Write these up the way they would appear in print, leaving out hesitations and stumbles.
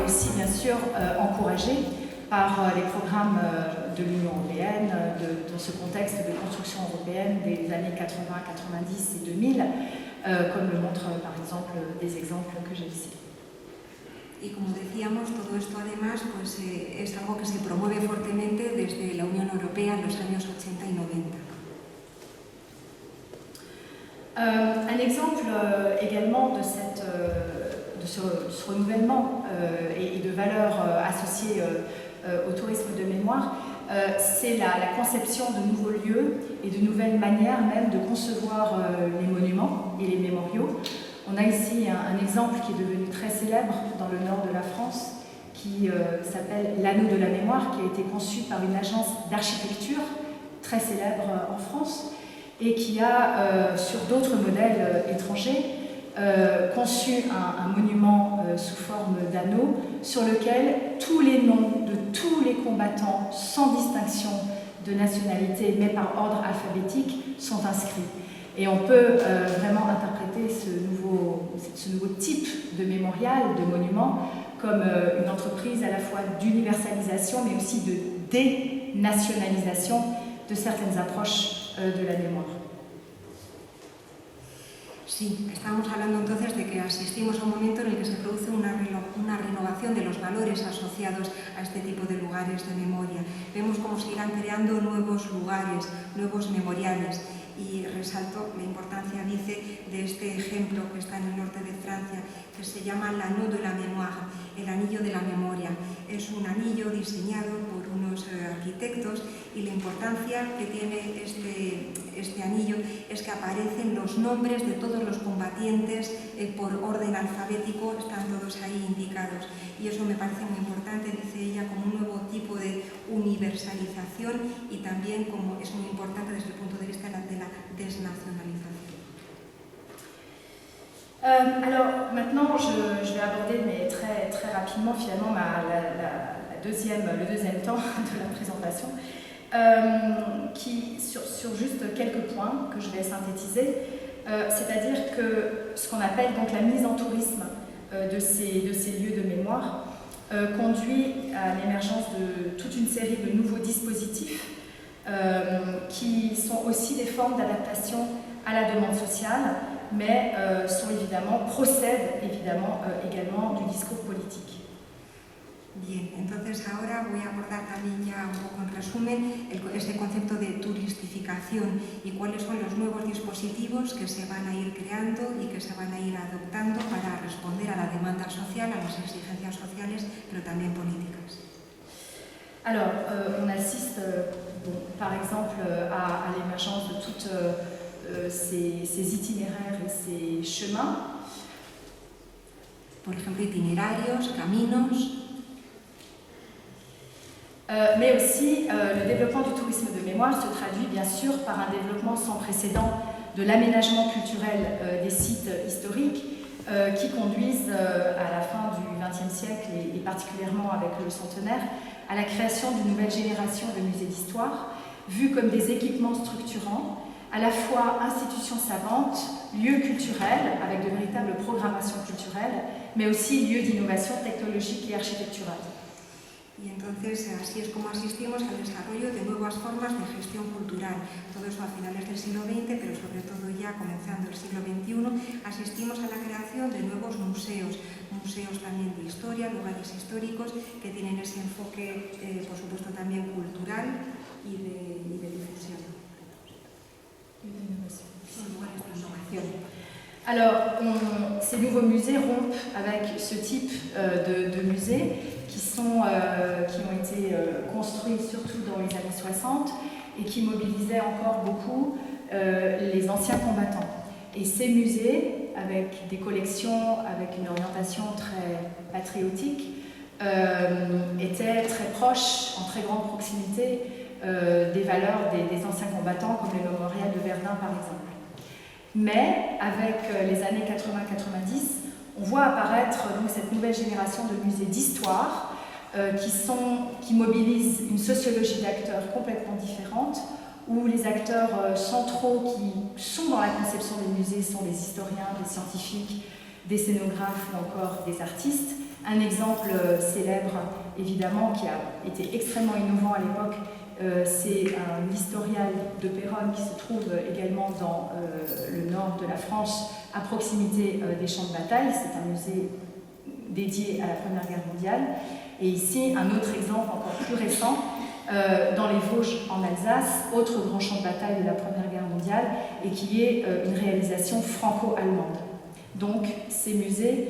aussi bien sûr encouragée par les programmes de l'Union européenne, dans ce contexte de construction européenne des années 80, 90 et 2000, comme le montrent par exemple des exemples que j'ai cités. Y como decíamos, todo esto además pues, es algo que se promueve fuertemente desde la Unión Europea en los años 80 y 90. Un exemple également de ce renouvellement et de valeurs associées au tourisme de mémoire, c'est la conception de nouveaux lieux et de nouvelles manières même de concevoir les monuments et les mémoriaux. On a ici un exemple qui est devenu très célèbre dans le nord de la France, qui s'appelle l'Anneau de la Mémoire, qui a été conçu par une agence d'architecture très célèbre en France et qui a, sur d'autres modèles étrangers, conçu un monument sous forme d'anneau sur lequel tous les noms de tous les combattants, sans distinction de nationalité, mais par ordre alphabétique, sont inscrits. Et on peut vraiment interpréter ce nouveau type de mémorial, de monument, comme une entreprise à la fois d'universalisation, mais aussi de dénationalisation de certaines approches de la mémoire. Sí, estamos hablando entonces de que asistimos a un momento en el que se produce una renovación de los valores asociados a este tipo de lugares de memoria. Vemos cómo se irán creando nuevos lugares, nuevos memoriales. Y resalto la importancia, dice, de este ejemplo que está en el norte de Francia, que se llama l'Anneau de la Mémoire, el anillo de la memoria. Es un anillo diseñado por unos arquitectos y la importancia que tiene este anillo es que aparecen los nombres de todos los combatientes por orden alfabético, están todos ahí indicados. Y eso me parece muy importante, dice ella, como un nuevo tipo de universalización y también como es muy importante desde el punto de vista de la desnationalisation. Alors maintenant, je vais aborder, mais très, très rapidement, finalement, le deuxième temps de la présentation, sur juste quelques points que je vais synthétiser, c'est-à-dire que ce qu'on appelle donc la mise en tourisme de ces lieux de mémoire conduit à l'émergence de toute une série de nouveaux dispositifs qui sont aussi des formes d'adaptation à la demande sociale, mais procèdent évidemment également du discours politique. Bien, entonces ahora voy a abordar también ya un poco en resumen este concepto de turistificación y cuáles son los nuevos dispositivos que se van a ir creando y que se van a ir adoptando para responder a la demanda social, a las exigencias sociales, pero también políticas. Alors, on assiste par exemple à l'émergence de tous ces itinéraires et ces chemins. Por ejemplo, itinerarios, caminos. Mais aussi, le développement du tourisme de mémoire se traduit bien sûr par un développement sans précédent de l'aménagement culturel des sites historiques qui conduisent à la fin du XXe siècle et particulièrement avec le centenaire à la création d'une nouvelle génération de musées d'histoire vus comme des équipements structurants, à la fois institutions savantes, lieux culturels avec de véritables programmations culturelles, mais aussi lieux d'innovation technologique et architecturale. Y entonces así es como asistimos al desarrollo de nuevas formas de gestión cultural. Todo eso a finales del siglo XX, pero sobre todo ya comenzando el siglo XXI, asistimos a la creación de nuevos museos también de historia, lugares históricos que tienen ese enfoque, por supuesto, también cultural y de difusión. Son lugares de innovación. Alors, ces nouveaux musées rompent avec ce type de musées qui ont été construits surtout dans les années 60 et qui mobilisaient encore beaucoup les anciens combattants. Et ces musées, avec des collections, avec une orientation très patriotique, étaient très proches, en très grande proximité des valeurs des anciens combattants, comme le mémorial de Verdun par exemple. Mais avec les années 80-90, on voit apparaître donc cette nouvelle génération de musées d'histoire qui mobilisent une sociologie d'acteurs complètement différente, où les acteurs centraux qui sont dans la conception des musées sont des historiens, des scientifiques, des scénographes ou encore des artistes, Un exemple célèbre, évidemment, qui a été extrêmement innovant à l'époque, c'est un historial de Péronne qui se trouve également dans le nord de la France, à proximité des champs de bataille. C'est un musée dédié à la Première Guerre mondiale. Et ici, un autre exemple encore plus récent, dans les Vosges en Alsace, autre grand champ de bataille de la Première Guerre mondiale, et qui est une réalisation franco-allemande. Donc ces musées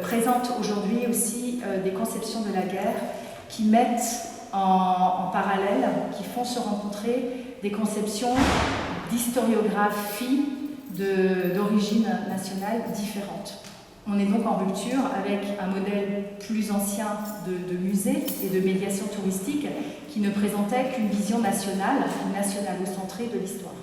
présentent aujourd'hui aussi des conceptions de la guerre qui mettent en parallèle, qui font se rencontrer des conceptions d'historiographie d'origine nationale différentes. On est donc en rupture avec un modèle plus ancien de musée et de médiation touristique qui ne présentait qu'une vision nationale, nationalo-centrée de l'histoire.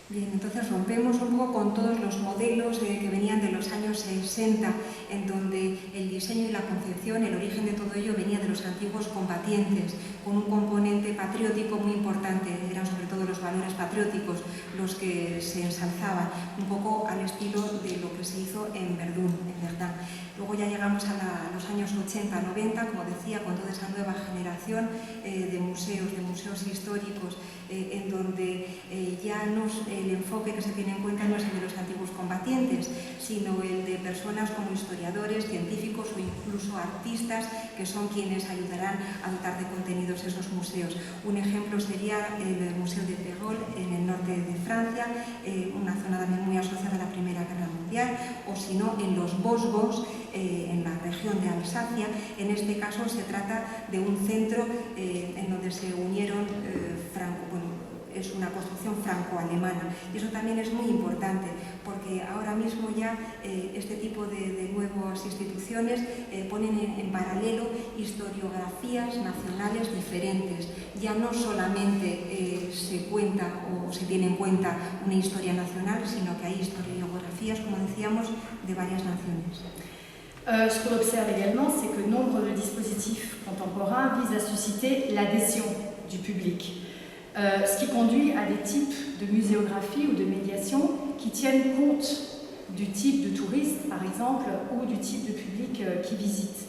Bien, entonces rompemos un poco con todos los modelos que venían de los años 60, en donde el diseño y la concepción, el origen de todo ello venía de los antiguos combatientes, con un componente patriótico muy importante. Eran sobre todo los valores patrióticos los que se ensalzaban, un poco al estilo de lo que se hizo en Verdún, en Verdun. Luego ya llegamos a los años 80-90, como decía, con toda esa nueva generación de museos históricos, en donde ya el enfoque que se tiene en cuenta no es el de los antiguos combatientes, sino el de personas como historiadores, científicos o incluso artistas, que son quienes ayudarán a dotar de contenidos esos museos. Un ejemplo sería el Museo de Pérol en el norte de Francia, una zona también muy asociada a la Primera Guerra Mundial, o si no, en los Vosgos, en la región de Alsacia. En este caso se trata de un centro en donde se unieron es una construcción franco-alemana, y eso también es muy importante porque ahora mismo ya este tipo de nuevas instituciones ponen en paralelo historiografías nacionales diferentes. Ya no solamente se cuenta o se tiene en cuenta una historia nacional, sino que hay historiografías, como decíamos, de varias naciones. Ce qu'on observe également, c'est que nombre de dispositifs contemporains visent à susciter l'adhésion du public. Ce qui conduit à des types de muséographie ou de médiation qui tiennent compte du type de touriste, par exemple, ou du type de public qui visite.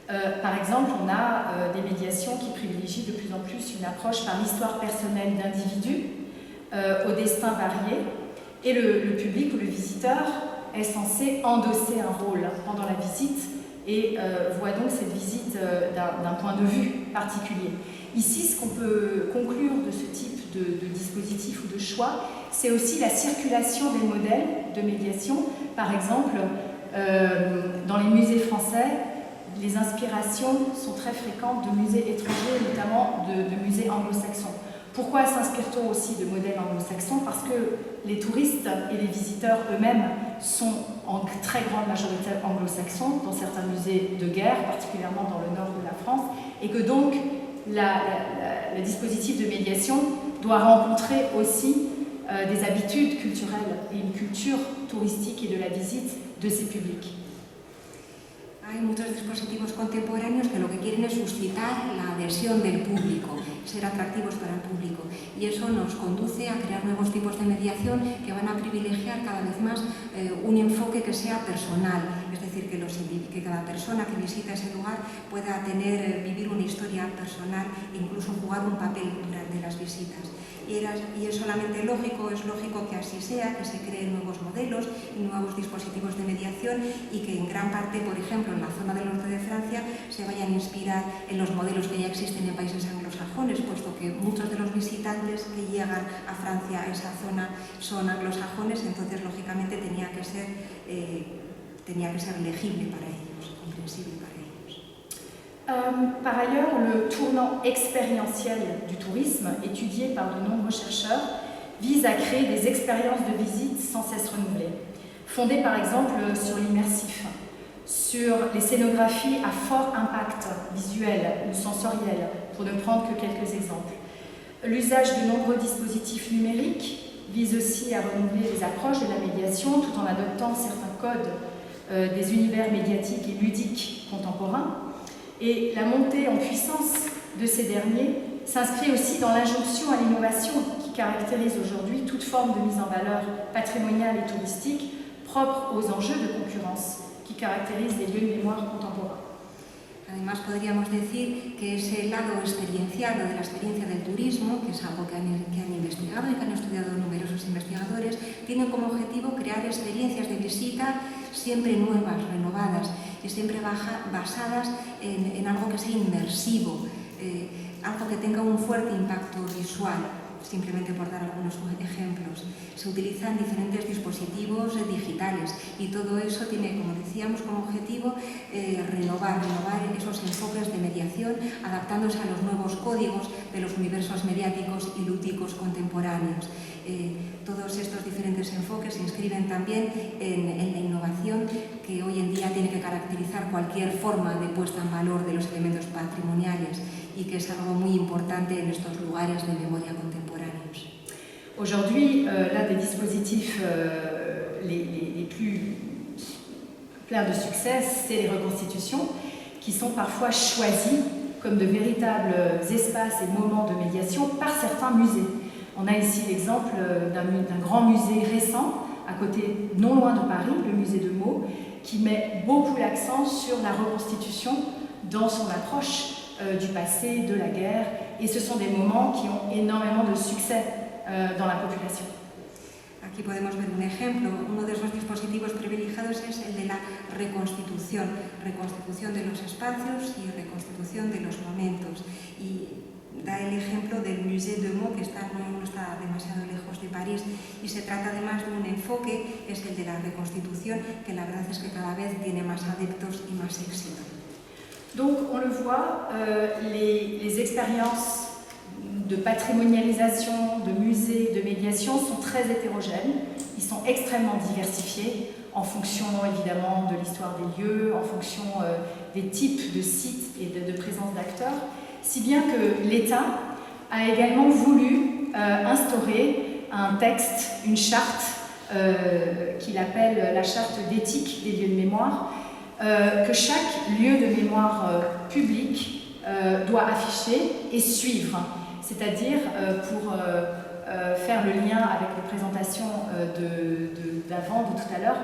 Par exemple, on a des médiations qui privilégient de plus en plus une approche par l'histoire personnelle d'individus au destin varié, et le public ou le visiteur est censé endosser un rôle pendant la visite et voit donc cette visite d'un point de vue particulier. Ici, ce qu'on peut conclure de ce type de dispositif ou de choix, c'est aussi la circulation des modèles de médiation. Par exemple, dans les musées français, les inspirations sont très fréquentes de musées étrangers, notamment de musées anglo-saxons. Pourquoi s'inspire-t-on aussi de modèles anglo-saxons? Parce que les touristes et les visiteurs eux-mêmes sont en très grande majorité anglo-saxons, dans certains musées de guerre, particulièrement dans le nord de la France, et que donc le dispositif de médiation doit rencontrer aussi des habitudes culturelles et une culture touristique et de la visite de ces publics. Hay muchos dispositivos contemporáneos que lo que quieren es suscitar la adhesión del público, ser atractivos para el público, y eso nos conduce a crear nuevos tipos de mediación que van a privilegiar cada vez más un enfoque que sea personal, es decir, que cada persona que visita ese lugar pueda vivir una historia personal e incluso jugar un papel durante las visitas. Y es solamente lógico, es lógico que así sea, que se creen nuevos modelos y nuevos dispositivos de mediación, y que en gran parte, por ejemplo, en la zona del norte de Francia, se vayan a inspirar en los modelos que ya existen en países anglosajones, puesto que muchos de los visitantes que llegan a Francia, a esa zona, son anglosajones, entonces lógicamente tenía que ser legible para ellos, comprensible para ellos. Par ailleurs, le tournant expérientiel du tourisme, étudié par de nombreux chercheurs, vise à créer des expériences de visite sans cesse renouvelées, fondées par exemple sur l'immersif, sur les scénographies à fort impact visuel ou sensoriel, pour ne prendre que quelques exemples. L'usage de nombreux dispositifs numériques vise aussi à renouveler les approches de la médiation tout en adoptant certains codes des univers médiatiques et ludiques contemporains. Et la montée en puissance de ces derniers s'inscrit aussi dans l'injonction à l'innovation qui caractérise aujourd'hui toute forme de mise en valeur patrimoniale et touristique, propre aux enjeux de concurrence qui caractérisent les lieux de mémoire contemporains. Además, podríamos decir que ese lado experiencial o de la experiencia del turismo, que es algo que han investigado y que han estudiado numerosos investigadores, tiene como objetivo crear experiencias de visita siempre nuevas, renovadas y siempre basadas en algo que sea inmersivo, algo que tenga un fuerte impacto visual. Simplemente por dar algunos ejemplos. Se utilizan diferentes dispositivos digitales y todo eso tiene, como decíamos, como objetivo renovar esos enfoques de mediación, adaptándose a los nuevos códigos de los universos mediáticos y lúdicos contemporáneos. Todos estos diferentes enfoques se inscriben también en la innovación que hoy en día tiene que caracterizar cualquier forma de puesta en valor de los elementos patrimoniales y que es algo muy importante en estos lugares de memoria contemporáneos. Aujourd'hui, l'un des dispositifs les plus pleins de succès, c'est les reconstitutions qui sont parfois choisies comme de véritables espaces et moments de médiation par certains musées. On a ici l'exemple d'un grand musée récent, à côté, non loin de Paris, le musée de Meaux, qui met beaucoup l'accent sur la reconstitution dans son approche du passé, de la guerre, et ce sont des moments qui ont énormément de succès dans la population. Aquí podemos ver un ejemplo. Uno de esos dispositivos privilegiados es el de la reconstitución de los espacios y reconstitución de los momentos. Y da el ejemplo del Musée de Meaux, que no está demasiado lejos de París, y se trata además de un enfoque, es el de la reconstitución, que la verdad es que cada vez tiene más adeptos y más éxito. Donc on le voit, les expériences de patrimonialisation, de musées, de médiation sont très hétérogènes. Ils sont extrêmement diversifiés en fonction évidemment de l'histoire des lieux, en fonction des types de sites et de présence d'acteurs, si bien que l'État a également voulu instaurer un texte, une charte qu'il appelle la charte d'éthique des lieux de mémoire, que chaque lieu de mémoire public doit afficher et suivre. C'est-à-dire, pour faire le lien avec les présentations d'avant, de tout à l'heure,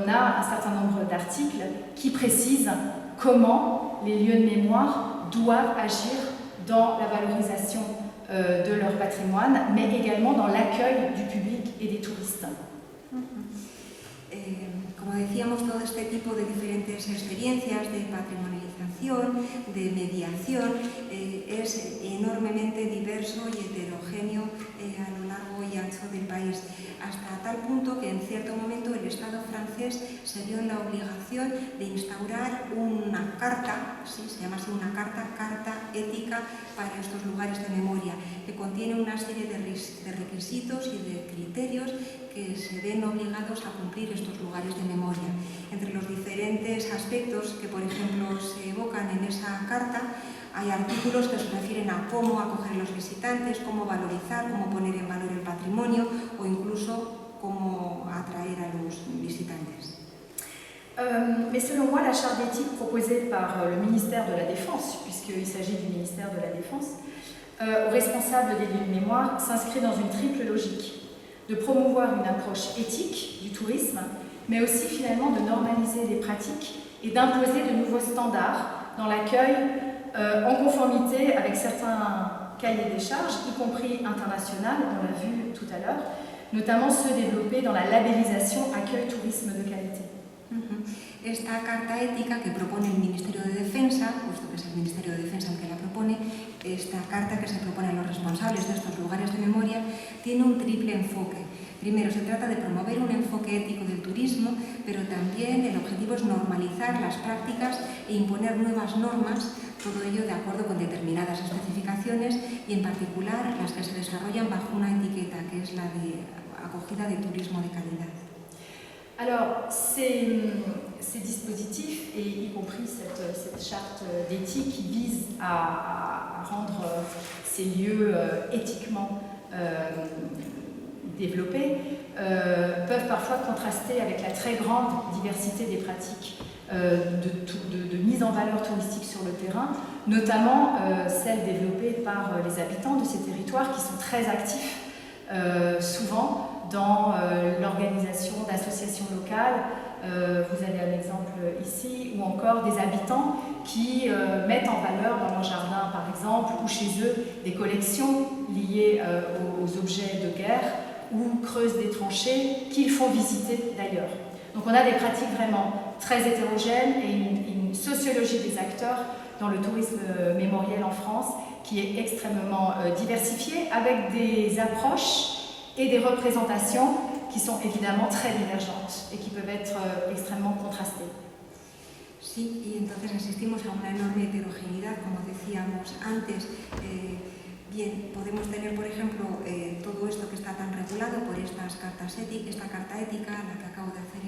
on a un certain nombre d'articles qui précisent comment les lieux de mémoire doivent agir dans la valorisation de leur patrimoine, mais également dans l'accueil du public et des touristes. Como decíamos, todo este tipo de diferentes experiencias de patrimonialización, de mediación, es enormemente diverso y heterogéneo a lo largo y ancho del país, hasta tal punto que en cierto momento el Estado francés se vio en la obligación de instaurar una carta, ¿sí? Se llama así una carta ética para estos lugares de memoria, que contiene una serie de requisitos y de criterios que se ven obligados a cumplir estos lugares de memoria. Entre los diferentes aspectos que, por ejemplo, se evocan en esa carta, hay artículos que se refieren a cómo acoger a los visitantes, cómo valorizar, cómo poner en valor el patrimonio o incluso cómo atraer a los visitantes. Mais selon moi, la charte d'éthique proposée par le ministère de la Défense, puisqu'il s'agit du ministère de la Défense, aux responsables des lieux de mémoire, s'inscrit dans une triple logique. De promouvoir une approche éthique du tourisme, mais aussi finalement de normaliser les pratiques et d'imposer de nouveaux standards dans l'accueil en conformité avec certains cahiers des charges, y compris international, on l'a vu tout à l'heure, notamment ceux développés dans la labellisation accueil tourisme de qualité. Esta carta ética que propone el Ministerio de Defensa, puesto que es el Ministerio de Defensa el que la propone, esta carta que se propone a los responsables de estos lugares de memoria, tiene un triple enfoque. Primero, se trata de promover un enfoque ético del turismo, pero también el objetivo es normalizar las prácticas e imponer nuevas normas, todo ello de acuerdo con determinadas especificaciones y en particular las que se desarrollan bajo una etiqueta que es la de acogida de turismo de calidad. Alors, ces dispositifs, et y compris cette charte d'éthique qui vise à rendre ces lieux éthiquement développés, peuvent parfois contraster avec la très grande diversité des pratiques de mise en valeur touristique sur le terrain, notamment celles développées par les habitants de ces territoires qui sont très actifs, souvent, dans l'organisation d'associations locales. Vous avez un exemple ici, ou encore des habitants qui mettent en valeur dans leur jardin, par exemple, ou chez eux, des collections liées aux objets de guerre, ou creusent des tranchées qu'ils font visiter d'ailleurs. Donc on a des pratiques vraiment très hétérogènes et une sociologie des acteurs dans le tourisme mémoriel en France qui est extrêmement diversifiée, avec des approches et des représentations qui sont évidemment très divergentes et qui peuvent être extrêmement contrastées. Sí, y entonces asistimos a una enorme heterogeneidad, como decíamos antes. Bien, podemos tener, por ejemplo, todo esto que está tan regulado por esta carta ética a la que acabo de hacer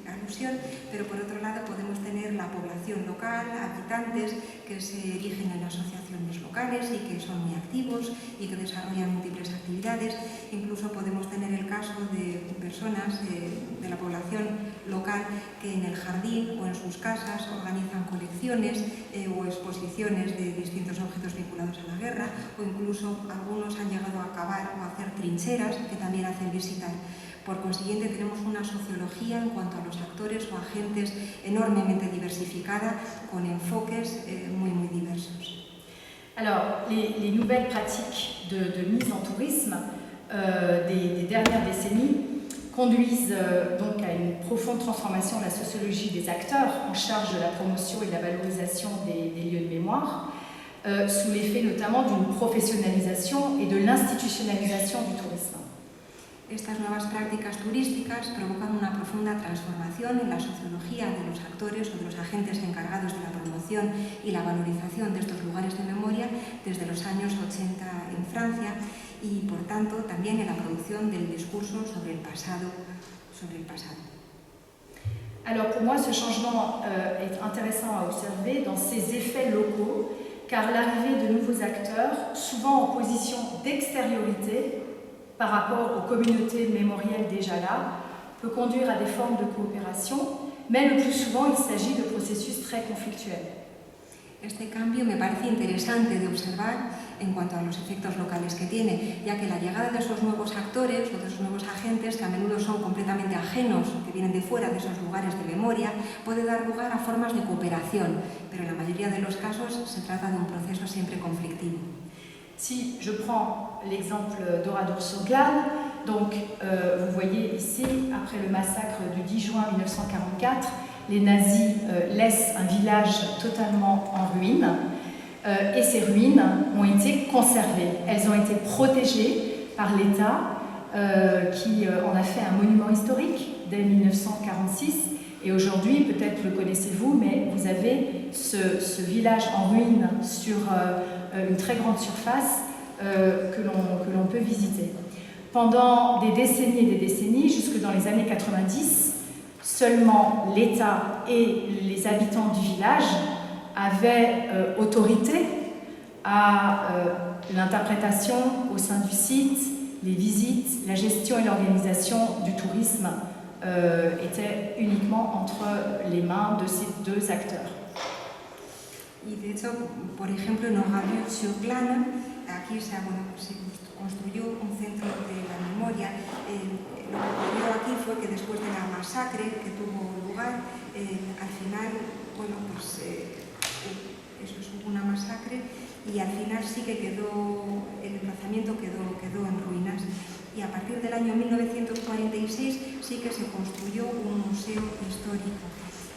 alusión, pero por otro lado podemos tener la población local, habitantes que se erigen en asociaciones locales y que son muy activos y que desarrollan múltiples actividades. Incluso podemos tener el caso de personas de la población local que en el jardín o en sus casas organizan colecciones o exposiciones de distintos objetos vinculados a la guerra, o incluso algunos han llegado a cavar o a hacer trincheras que también hacen visitar. Por consiguiente, tenemos una sociología en cuanto a los actores o agentes enormemente diversificada, con enfoques muy diversos. Alors, les nouvelles pratiques de mise en tourisme des dernières décennies conduisent donc à une profonde transformation de la sociologie des acteurs en charge de la promotion et de la valorisation des lieux de mémoire, sous l'effet notamment d'une professionnalisation et de l'institutionnalisation du tourisme. Estas nuevas prácticas turísticas provocan una profunda transformación en la sociología de los actores o de los agentes encargados de la promoción y la valorización de estos lugares de memoria desde los años 80 en Francia y, por tanto, también en la producción del discurso sobre el pasado. Alors, pour moi, ce changement est intéressant à observer dans ses effets locaux, car l'arrivée de nouveaux acteurs, souvent en position d'extériorité, par rapport aux communautés mémorielles déjà là, peut conduire à des formes de coopération, mais le plus souvent il s'agit de processus très conflictuels. Este cambio me parece interesante de observar en cuanto a los efectos locales que tiene, ya que la llegada de esos nuevos actores o de esos nuevos agentes, que a menudo son completamente ajenos, que vienen de fuera de esos lugares de memoria, puede dar lugar a formas de cooperación, pero en la mayoría de los casos se trata de un proceso siempre conflictivo. Si je prends l'exemple d'Oradour-sur-Glane, donc vous voyez ici, après le massacre du 10 juin 1944, les nazis laissent un village totalement en ruine et ces ruines ont été conservées. Elles ont été protégées par l'État qui en a fait un monument historique dès 1946 et aujourd'hui, peut-être le connaissez-vous, mais vous avez ce village en ruine sur une très grande surface que l'on peut visiter. Pendant des décennies et des décennies, jusque dans les années 90, seulement l'État et les habitants du village avaient autorité à l'interprétation au sein du site, les visites, la gestion et l'organisation du tourisme étaient uniquement entre les mains de ces deux acteurs. Y de hecho, por ejemplo, en Oradour-sur-Glane, aquí se construyó un centro de la memoria. Lo que ocurrió aquí fue que después de la masacre que tuvo lugar, al final, bueno, pues hubo una masacre y al final sí que el emplazamiento quedó en ruinas. Y a partir del año 1946 sí que se construyó un museo histórico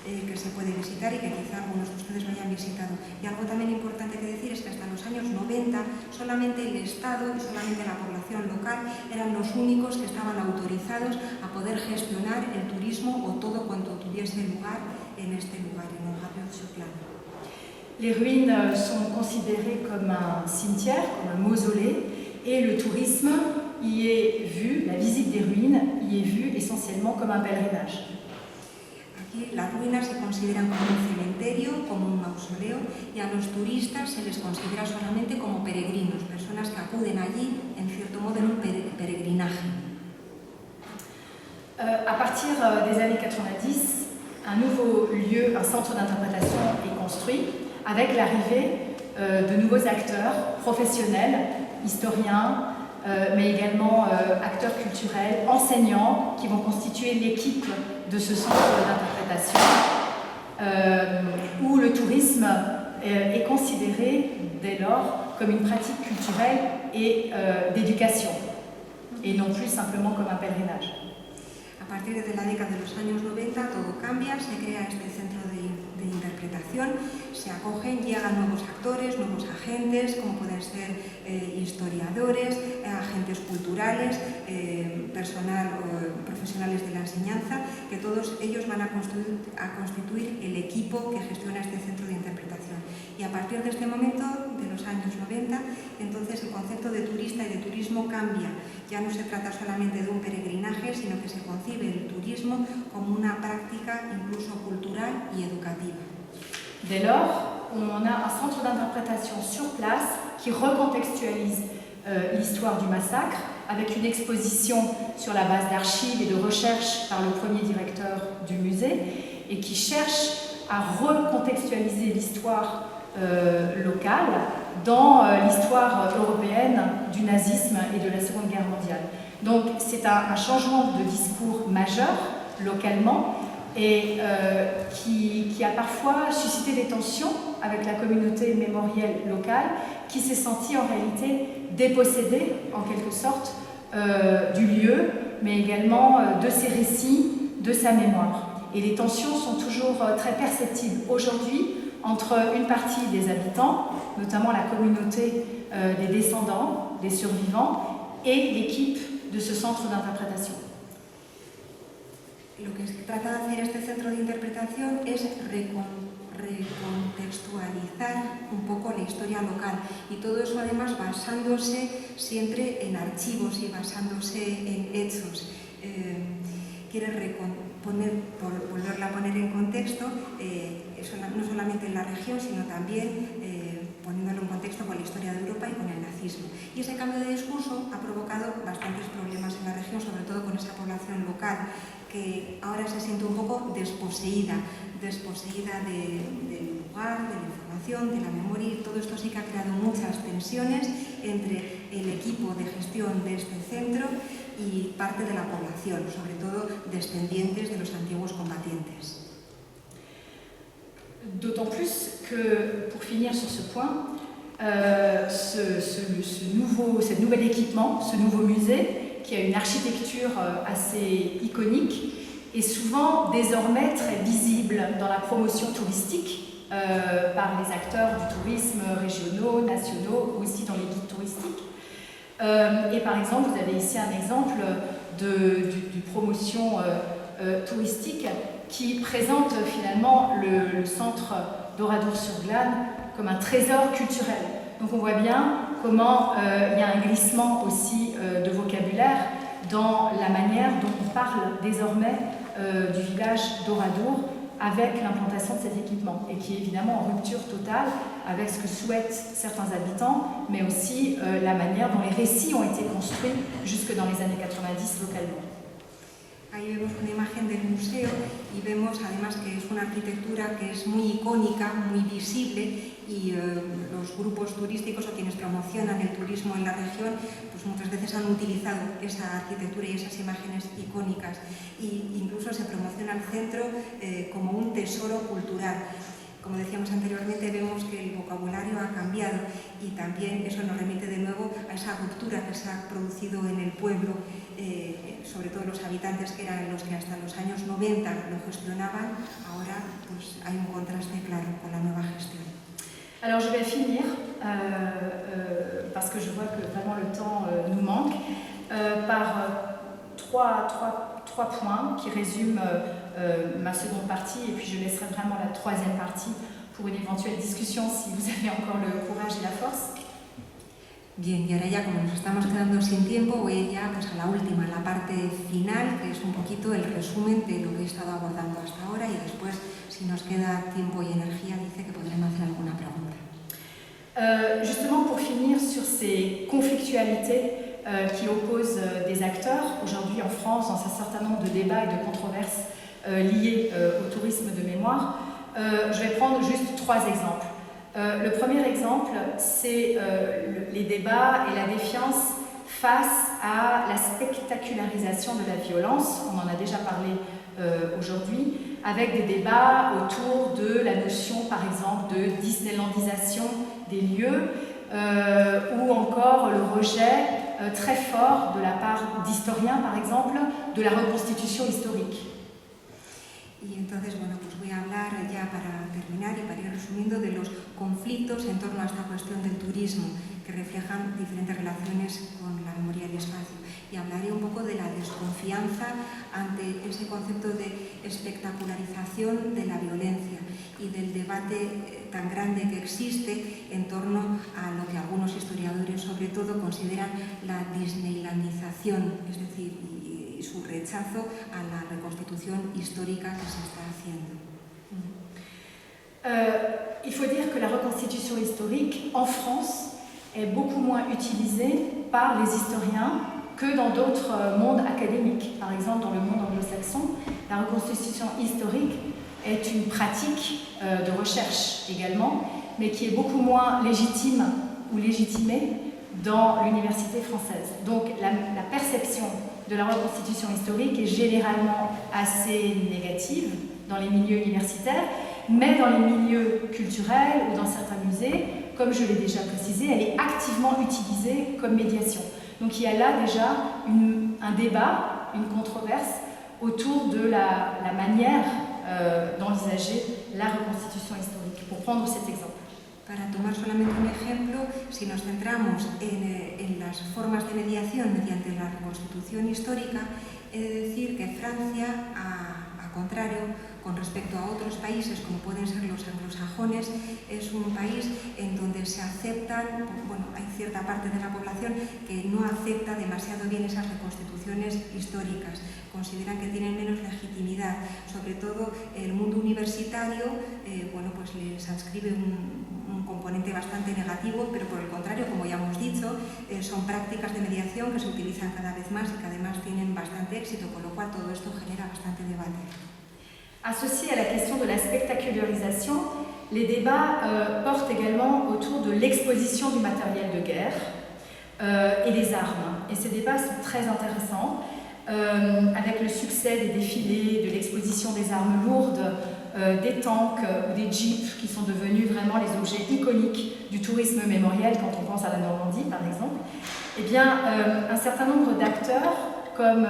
que se puede visitar y que quizá algunos de ustedes lo hayan visitado. Y algo también importante que decir es que hasta los años 90 solamente el Estado y solamente la población local eran los únicos que estaban autorizados a poder gestionar el turismo o todo cuanto tuviese lugar en este lugar, en Oradour-sur-Glane. Les ruines sont considérées comme un cimetière, comme un mausolée, et le tourisme y est vu, la visite des ruines y est vue essentiellement comme un pèlerinage. Aquí las ruinas se consideran como un cementerio, como un mausoleo, y a los turistas se les considera solamente como peregrinos, personas que acuden allí, en cierto modo, en un peregrinaje. À partir des années 90, un nouveau lieu, un centre d'interprétation est construit avec l'arrivée de nouveaux acteurs professionnels, historiens, mais également acteurs culturels, enseignants qui vont constituer l'équipe de ce centre d'interprétation, où le tourisme est considéré dès lors comme une pratique culturelle et d'éducation, et non plus simplement comme un pèlerinage. A partir de la década de los años 90 todo cambia, se crea este centro de interpretación, se acogen, llegan nuevos actores, nuevos agentes, como pueden ser historiadores, agentes culturales, personal o profesionales de la enseñanza, que todos ellos van a constituir el equipo que gestiona este centro de interpretación. Y a partir de este momento, de los años 90, entonces el concepto de turista y de turismo cambia. Ya no se trata solamente de un peregrinaje, sino que se concibe el turismo como una práctica incluso cultural y educativa. Dès lors, on a un centre d'interprétation sur place qui recontextualise l'histoire du massacre avec une exposition sur la base d'archives et de recherches par le premier directeur du musée et qui cherche à recontextualiser l'histoire locale dans l'histoire européenne du nazisme et de la Seconde Guerre mondiale. Donc c'est un changement de discours majeur localement et qui a parfois suscité des tensions avec la communauté mémorielle locale qui s'est sentie en réalité dépossédée en quelque sorte du lieu, mais également de ses récits, de sa mémoire. Et les tensions sont toujours très perceptibles aujourd'hui entre une partie des habitants, notamment la communauté des descendants, des survivants, et l'équipe de ce centre d'interprétation. Lo que se trata de hacer este centro de interpretación es recontextualizar un poco la historia local y todo eso además basándose siempre en archivos y basándose en hechos. Quiere volverla a poner en contexto, no solamente en la región, sino también poniéndolo en contexto con la historia de Europa y con el nazismo. Y ese cambio de discurso ha provocado bastantes problemas en la región, sobre todo con esa población local, que ahora se siente un poco desposeída del lugar, de la información, de la memoria, y todo esto sí que ha creado muchas tensiones entre el equipo de gestión de este centro y parte de la población, sobre todo descendientes de los antiguos combatientes. D'autant plus que, pour finir sur ce point, cet nouvel équipement, ce nouveau musée, qui a une architecture assez iconique, est souvent désormais très visible dans la promotion touristique par les acteurs du tourisme régionaux, nationaux, aussi dans les guides touristiques. Et par exemple, vous avez ici un exemple d'une promotion touristique qui présente finalement le centre d'Oradour-sur-Glane comme un trésor culturel. Donc on voit bien comment il y a un glissement aussi de vocabulaire dans la manière dont on parle désormais du village d'Oradour avec l'implantation de cet équipement et qui est évidemment en rupture totale avec ce que souhaitent certains habitants, mais aussi la manière dont les récits ont été construits jusque dans les années 90 localement. Ahí vemos una imagen del museo y vemos además que es una arquitectura que es muy icónica, muy visible y los grupos turísticos o quienes promocionan el turismo en la región pues muchas veces han utilizado esa arquitectura y esas imágenes icónicas e incluso se promociona el centro como un tesoro cultural. Como decíamos anteriormente, vemos que el vocabulario ha cambiado y también eso nos remite de nuevo a esa ruptura que se ha producido en el pueblo, sobre todo los habitantes que eran los que hasta los años 90 lo gestionaban, ahora pues hay un contraste claro con la nueva gestión. Alors je vais finir, parce que je vois que vraiment le temps nous manque, par trois points qui résument ma seconde partie et puis je laisserai vraiment la troisième partie pour une éventuelle discussion si vous avez encore le courage et la force. Bien, y ahora ya como nos estamos quedando sin tiempo, voy ya pues a la última, la parte final, que es un poquito el resumen de lo que he estado abordando hasta ahora y después, si nos queda tiempo y energía, dice que podremos hacer alguna pregunta. Justement pour finir sur ces conflictualités qui opposent des acteurs aujourd'hui en France dans un certain nombre de débats et de controverses liées au tourisme de mémoire, je vais prendre juste trois exemples. Le premier exemple, c'est les débats et la défiance face à la spectacularisation de la violence. On en a déjà parlé aujourd'hui, avec des débats autour de la notion, par exemple, de Disneylandisation des lieux, ou encore le rejet très fort de la part d'historiens, par exemple, de la reconstitution historique. Y entonces, bueno, pues voy a hablar ya para terminar y para ir resumiendo de los conflictos en torno a esta cuestión del turismo, que reflejan diferentes relaciones con la memoria y el espacio. Y hablaré un poco de la desconfianza ante ese concepto de espectacularización de la violencia y del debate tan grande que existe en torno a lo que algunos historiadores, sobre todo, consideran la disneylandización, es decir, y su rechazo a la reconstitución histórica que se está haciendo. Il faut dire que la reconstitution historique en France est beaucoup moins utilisée par les historiens que dans d'autres mondes académiques. Par exemple, dans le monde anglo-saxon, la reconstitution historique est une pratique de recherche également, mais qui est beaucoup moins légitime ou légitimée dans l'université française. Donc la perception de la reconstitution historique est généralement assez négative dans les milieux universitaires, mais dans les milieux culturels ou dans certains musées, comme je l'ai déjà précisé, elle est activement utilisée comme médiation. Donc il y a là déjà un débat, une controverse autour de la manière d'envisager la reconstitution historique, pour prendre cet exemple. Para tomar solamente un ejemplo, si nos centramos en las formas de mediación mediante la reconstitución histórica, he de decir que Francia, a contrario, con respecto a otros países como pueden ser los anglosajones, es un país en donde se aceptan, bueno, hay cierta parte de la población que no acepta demasiado bien esas reconstituciones históricas, consideran que tienen menos legitimidad, sobre todo el mundo universitario, bueno, pues les adscribe un componente bastante negativo, pero por el contrario, como ya hemos dicho, son prácticas de mediación que se utilizan cada vez más y que además tienen bastante éxito, con lo cual todo esto genera bastante debate. Associé à la question de la spectacularisation, les débats portent également autour de l'exposition du matériel de guerre et des armes. Et ces débats sont très intéressants, avec le succès des défilés, de l'exposition des armes lourdes, des tanks ou des jeeps qui sont devenus vraiment les objets iconiques du tourisme mémoriel quand on pense à la Normandie par exemple. Eh bien, un certain nombre d'acteurs, comme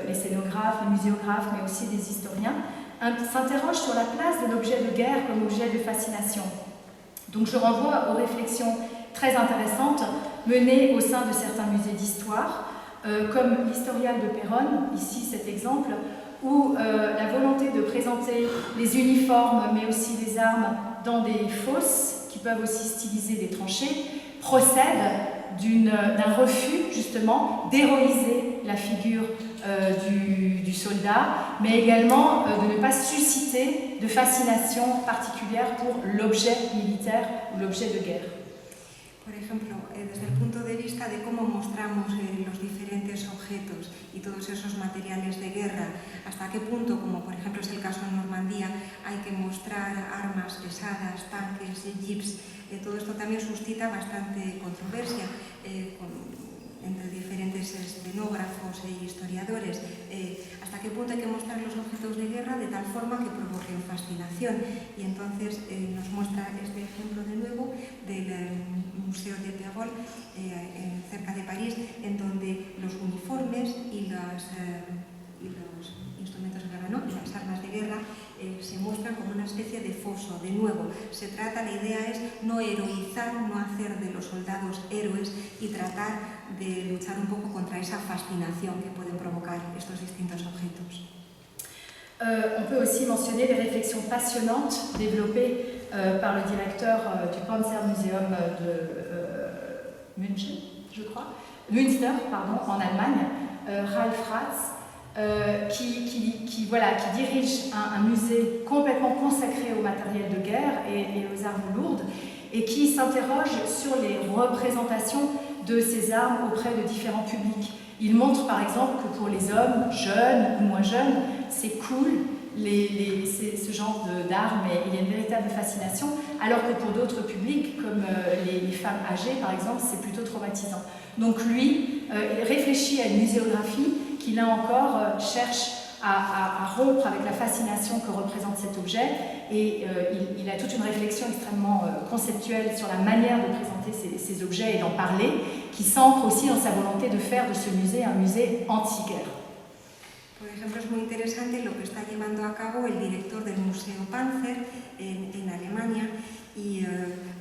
les scénographes, les muséographes, mais aussi des historiens, s'interrogent sur la place de l'objet de guerre comme objet de fascination. Donc je renvoie aux réflexions très intéressantes menées au sein de certains musées d'histoire, comme l'Historial de Péronne, ici cet exemple, où la volonté de présenter les uniformes mais aussi les armes dans des fosses, qui peuvent aussi styliser des tranchées, procède d'un refus justement d'héroïser la figure du soldat, mais également de ne pas susciter de fascination particulière pour l'objet militaire ou l'objet de guerre. Por ejemplo, desde el punto de vista de cómo mostramos los diferentes objetos y todos esos materiales de guerra, hasta qué punto, como por ejemplo es el caso en Normandía, hay que mostrar armas pesadas, tanques, jeeps, todo esto también suscita bastante controversia entre diferentes escenógrafos e historiadores. Hasta qué punto hay que mostrar los objetos de guerra de tal forma que provoquen fascinación. Y entonces nos muestra este ejemplo de nuevo del Museo de Péronne, cerca de París, en donde los uniformes y los instrumentos de guerra, ¿no? Y las armas de guerra se muestran como una especie de foso. De nuevo, la idea es no heroizar, no hacer de los soldados héroes y tratar de luchar un poco contra esa fascinación que pueden provocar estos distintos objetos. On peut aussi mentionner les réflexions passionnantes développées par le directeur du Panzermuseum de München, je crois, Münster, pardon, en Allemagne, Ralf Ratz, qui dirige un musée complètement consacré au matériel de guerre et aux armes lourdes, et qui s'interroge sur les représentations de ces armes auprès de différents publics. Il montre par exemple que pour les hommes, jeunes ou moins jeunes, c'est cool ce genre d'armes et il y a une véritable fascination, alors que pour d'autres publics, comme les femmes âgées par exemple, c'est plutôt traumatisant. Donc lui, il réfléchit à une muséographie qui là encore cherche à rompre avec la fascination que représente cet objet et il a toute une réflexion extrêmement conceptuelle sur la manière de présenter ces objets et d'en parler, qui s'ancre aussi dans sa volonté de faire de ce musée un musée anti-guerre. Por ejemplo, es muy interesante lo que está llevando a cabo el director del Museo Panzer en Alemania y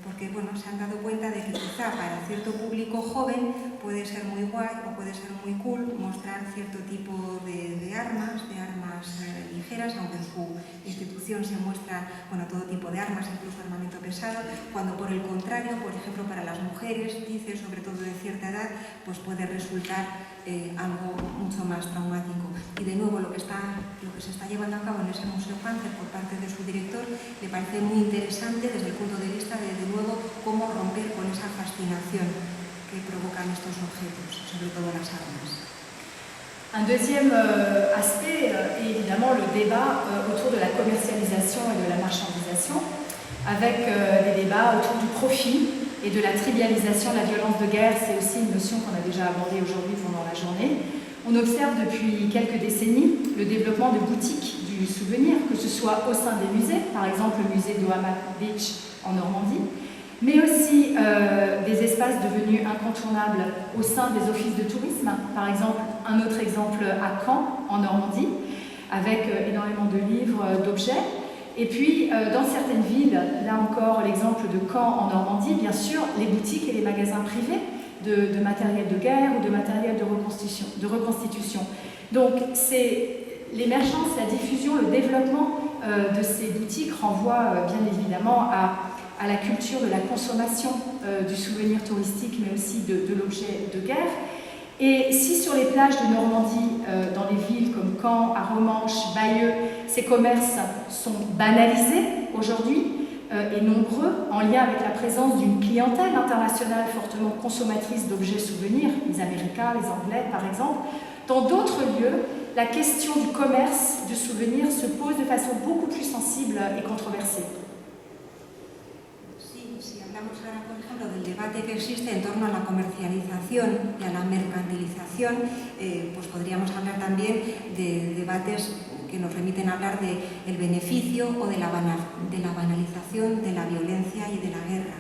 porque bueno, se han dado cuenta de que quizá para cierto público joven puede ser muy guay o puede ser muy cool mostrar cierto tipo de armas ligeras, aunque en su institución se muestra bueno, todo tipo de armas, incluso armamento pesado, cuando por el contrario, por ejemplo, para las mujeres, dice, sobre todo de cierta edad, pues puede resultar algo mucho más traumático. Y de nuevo lo que se está llevando a cabo en ese Museo Panzer por parte de su director me parece muy interesante desde el punto de vista de nuevo cómo romper con esa fascinación que provocan estos objetos, sobre todo las armas. Un deuxième aspect est évidemment le débat autour de la commercialisation et de la marchandisation, avec des débats autour du profit et de la trivialisation de la violence de guerre. C'est aussi une notion qu'on a déjà abordée aujourd'hui pendant la journée. On observe depuis quelques décennies le développement de boutiques du souvenir, que ce soit au sein des musées, par exemple le musée d'Ohama Beach en Normandie, mais aussi des espaces devenus incontournables au sein des offices de tourisme. Par exemple, un autre exemple à Caen, en Normandie, avec énormément de livres, d'objets. Et puis, dans certaines villes, là encore, l'exemple de Caen en Normandie, bien sûr, les boutiques et les magasins privés de matériel de guerre ou de matériel de reconstitution. Donc, c'est l'émergence, la diffusion, le développement de ces boutiques renvoie bien évidemment à la culture de la consommation du souvenir touristique, mais aussi de l'objet de guerre. Et si sur les plages de Normandie, dans les villes comme Caen, Arromanches, Bayeux, ces commerces sont banalisés aujourd'hui et nombreux, en lien avec la présence d'une clientèle internationale fortement consommatrice d'objets souvenirs, les Américains, les Anglais par exemple, dans d'autres lieux, la question du commerce du souvenir se pose de façon beaucoup plus sensible et controversée. Ahora, por ejemplo, del debate que existe en torno a la comercialización y a la mercantilización, pues podríamos hablar también de debates que nos remiten a hablar del beneficio o de la banalización de la violencia y de la guerra.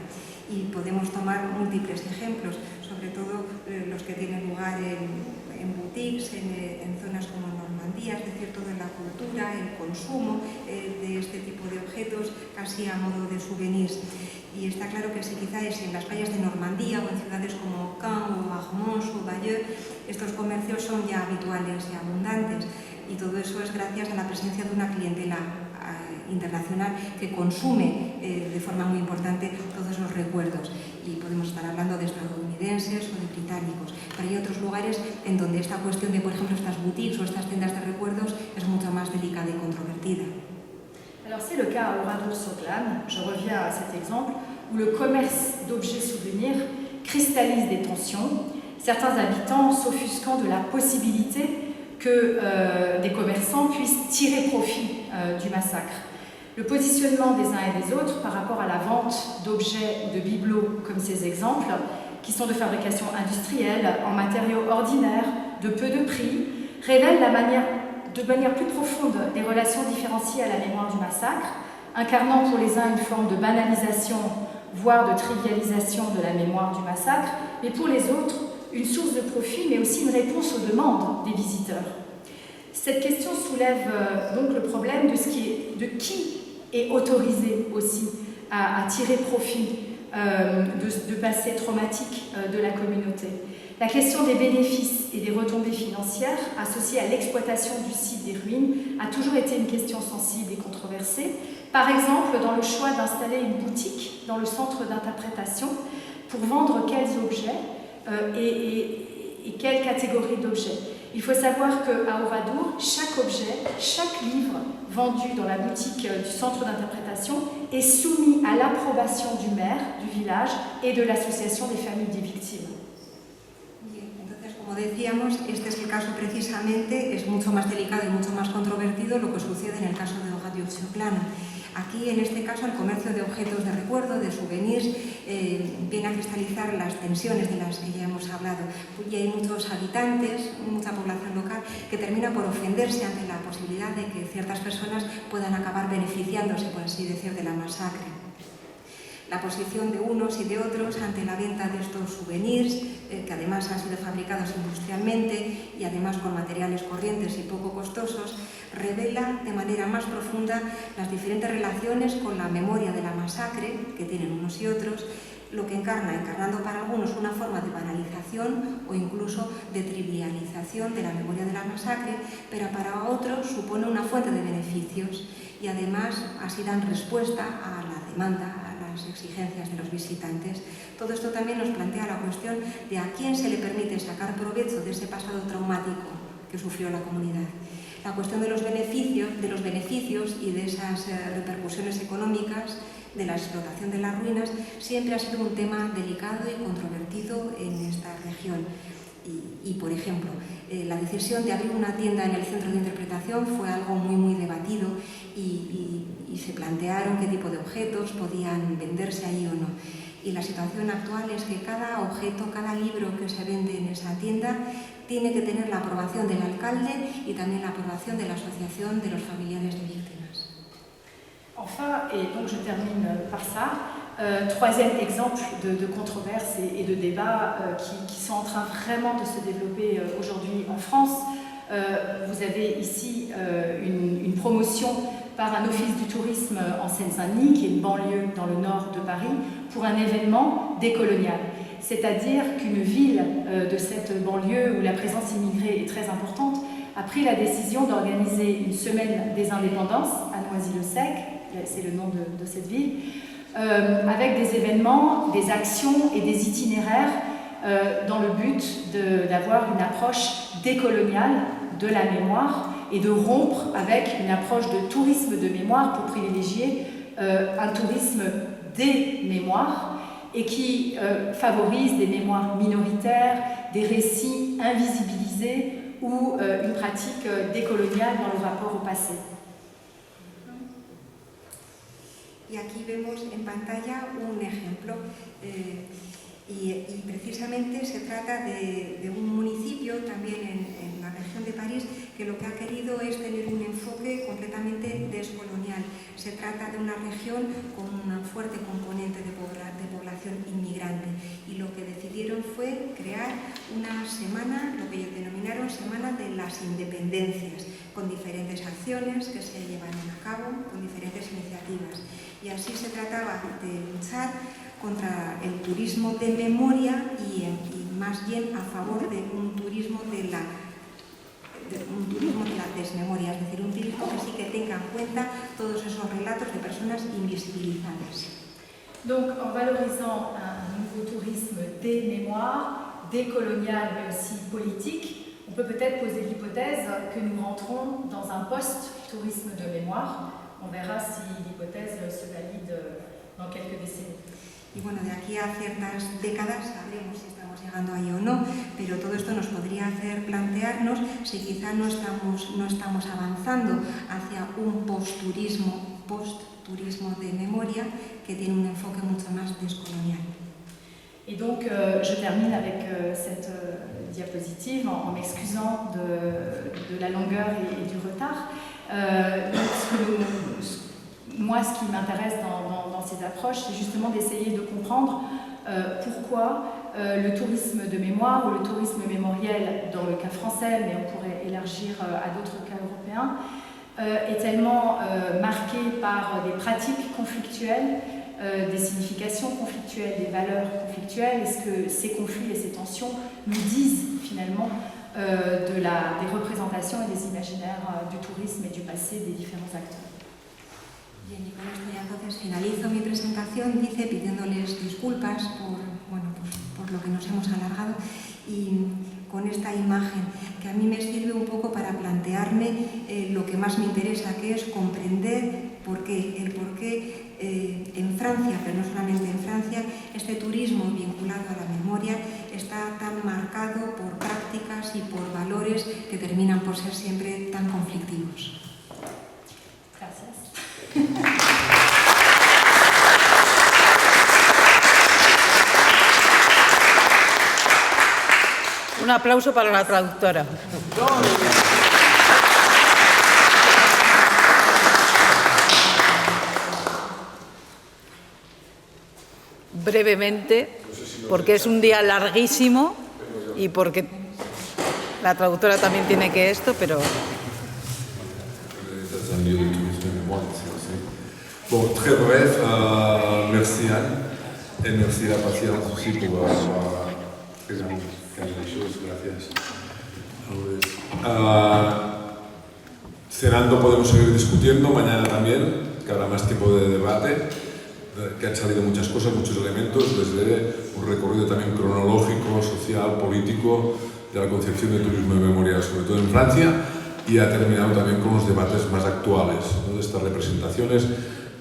Y podemos tomar múltiples ejemplos, sobre todo los que tienen lugar en boutiques, en zonas como Normandía, es decir, toda la cultura, el consumo de este tipo de objetos casi a modo de souvenirs. Y está claro que si quizás en las playas de Normandía o en ciudades como Caen o Arromanches o Bayeux, estos comercios son ya habituales y abundantes. Y todo eso es gracias a la presencia de una clientela internacional que consume de forma muy importante todos esos recuerdos. Y podemos estar hablando de estadounidenses o de británicos. Pero hay otros lugares en donde esta cuestión de, por ejemplo, estas boutiques o estas tiendas de recuerdos es mucho más delicada y controvertida. Alors c'est le cas à Oradour-sur-Glane, je reviens à cet exemple, où le commerce d'objets souvenirs cristallise des tensions, certains habitants s'offusquant de la possibilité que des commerçants puissent tirer profit du massacre. Le positionnement des uns et des autres par rapport à la vente d'objets ou de bibelots comme ces exemples, qui sont de fabrication industrielle, en matériaux ordinaires, de peu de prix, révèle de manière plus profonde des relations différenciées à la mémoire du massacre, incarnant pour les uns une forme de banalisation, voire de trivialisation de la mémoire du massacre, mais pour les autres, une source de profit, mais aussi une réponse aux demandes des visiteurs. Cette question soulève donc le problème de qui est autorisé aussi à tirer profit de passé traumatique de la communauté. La question des bénéfices et des retombées financières associées à l'exploitation du site des ruines a toujours été une question sensible et controversée. Par exemple, dans le choix d'installer une boutique dans le centre d'interprétation pour vendre quels objets et quelle catégorie d'objets. Il faut savoir qu'à Oradour, chaque objet, chaque livre vendu dans la boutique du centre d'interprétation est soumis à l'approbation du maire du village et de l'association des familles des victimes. Como decíamos, este es el caso precisamente, es mucho más delicado y mucho más controvertido lo que sucede en el caso de Radio Choclana. Aquí, en este caso, el comercio de objetos de recuerdo, de souvenirs, viene a cristalizar las tensiones de las que ya hemos hablado. Y hay muchos habitantes, mucha población local, que termina por ofenderse ante la posibilidad de que ciertas personas puedan acabar beneficiándose, por así decir, de la masacre. La posición de unos y de otros ante la venta de estos souvenirs, que además han sido fabricados industrialmente y además con materiales corrientes y poco costosos, revela de manera más profunda las diferentes relaciones con la memoria de la masacre que tienen unos y otros, lo que encarnando para algunos una forma de banalización o incluso de trivialización de la memoria de la masacre, pero para otros supone una fuente de beneficios y además así dan respuesta a la demanda, las exigencias de los visitantes. Todo esto también nos plantea la cuestión de a quién se le permite sacar provecho de ese pasado traumático que sufrió la comunidad. La cuestión de los beneficios y de esas repercusiones económicas de la explotación de las ruinas siempre ha sido un tema delicado y controvertido en esta región. Y por ejemplo, la decisión de abrir una tienda en el centro de interpretación fue algo muy debatido y se plantearon qué tipo de objetos podían venderse ahí o no. Y la situación actual es que cada objeto, cada libro que se vende en esa tienda tiene que tener la aprobación del alcalde y también la aprobación de la Asociación de los Familiares de Víctimas. Enfin, et donc je termine par ça, troisième exemple de controverse et de débat qui sont en train vraiment de se développer aujourd'hui en France. Vous avez ici une promotion par un office du tourisme en Seine-Saint-Denis, qui est une banlieue dans le nord de Paris, pour un événement décolonial. C'est-à-dire qu'une ville de cette banlieue où la présence immigrée est très importante a pris la décision d'organiser une semaine des indépendances à Noisy-le-Sec, c'est le nom de cette ville, avec des événements, des actions et des itinéraires dans le but d'avoir une approche décoloniale de la mémoire et de rompre avec une approche de tourisme de mémoire pour privilégier un tourisme des mémoires et qui favorise des mémoires minoritaires, des récits invisibilisés ou une pratique décoloniale dans le rapport au passé. Y aquí vemos en pantalla un ejemplo y precisamente se trata de un municipio también en la región de París que lo que ha querido es tener un enfoque completamente descolonial. Se trata de una región con un fuerte componente de población inmigrante y lo que decidieron fue crear una semana, lo que ellos denominaron Semana de las Independencias, con diferentes acciones que se llevaron a cabo, con diferentes iniciativas. Y así se trataba de luchar contra el turismo de memoria y más bien a favor de un turismo de la desmemoria, es decir, un turismo que sí que tenga en cuenta todos esos relatos de personas invisibilizadas. Donc, en valorisant un nouveau tourisme des mémoires, décolonial mais aussi politique, on peut peut-être poser l'hypothèse que nous rentrons dans un post-tourisme de mémoire. On verra si l'hypothèse se valide dans quelques décennies. Y bueno, de aquí a ciertas décadas sabremos si estamos llegando ahí o no, pero todo esto nos podría hacer plantearnos si quizá no estamos avanzando hacia un post-turismo de memoria que tiene un enfoque mucho más descolonial. Et donc, je termine avec cette diapositive en m'excusant de la longueur et du retard. Moi, ce qui m'intéresse dans ces approches, c'est justement d'essayer de comprendre pourquoi le tourisme de mémoire ou le tourisme mémoriel, dans le cas français, mais on pourrait élargir à d'autres cas européens, est tellement marqué par des pratiques conflictuelles, des significations conflictuelles, des valeurs conflictuelles. Est-ce que ces conflits et ces tensions nous disent finalement des representations et des imaginaires du tourisme et du passé des différents acteurs? Bien, y con esto ya entonces finalizo mi presentación, pidiéndoles disculpas por lo que nos hemos alargado y con esta imagen que a mí me sirve un poco para plantearme lo que más me interesa, que es comprender por qué en Francia, pero no solamente en Francia, este turismo vinculado a la memoria está tan marcado por prácticas prácticas y por valores que terminan por ser siempre tan conflictivos. Gracias. Un aplauso para la traductora. Brevemente, porque es un día larguísimo y porque la traductora también tiene que esto, pero... Bon, très bref, merci Anne, et merci la patience aussi pour avoir présenté les choses, gracias. Cenando podemos seguir discutiendo, mañana también, que habrá más tiempo de debate, que han salido muchas cosas, muchos elementos, desde un recorrido también cronológico, social, político, de la concepción del turismo de memoria, sobre todo en Francia, y ha terminado también con los debates más actuales, ¿no? De estas representaciones.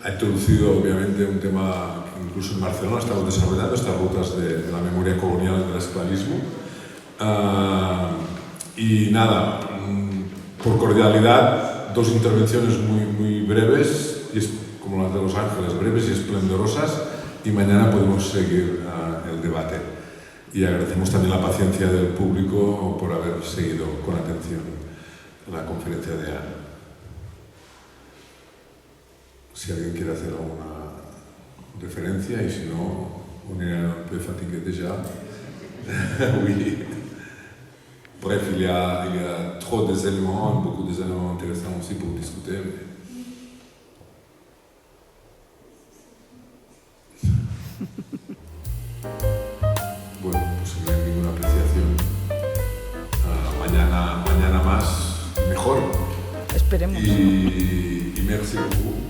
Ha introducido obviamente un tema que incluso en Barcelona estamos desarrollando, estas rutas de la memoria colonial del esclavismo. Y nada, por cordialidad, dos intervenciones muy breves, y es como las de Los Ángeles, breves y esplendorosas, y mañana podemos seguir el debate. Y agradecemos también la paciencia del público por haber seguido con atención la conferencia de Anne. Si alguien quiere hacer alguna referencia, y si no, on est un peu fatigué déjà. Oui. Bref, il y a trop d'éléments, beaucoup d'éléments intéressants aussi pour discuter. Bueno, pues si no hay ninguna apreciación, mañana más, mejor. Esperemos. Y merci beaucoup.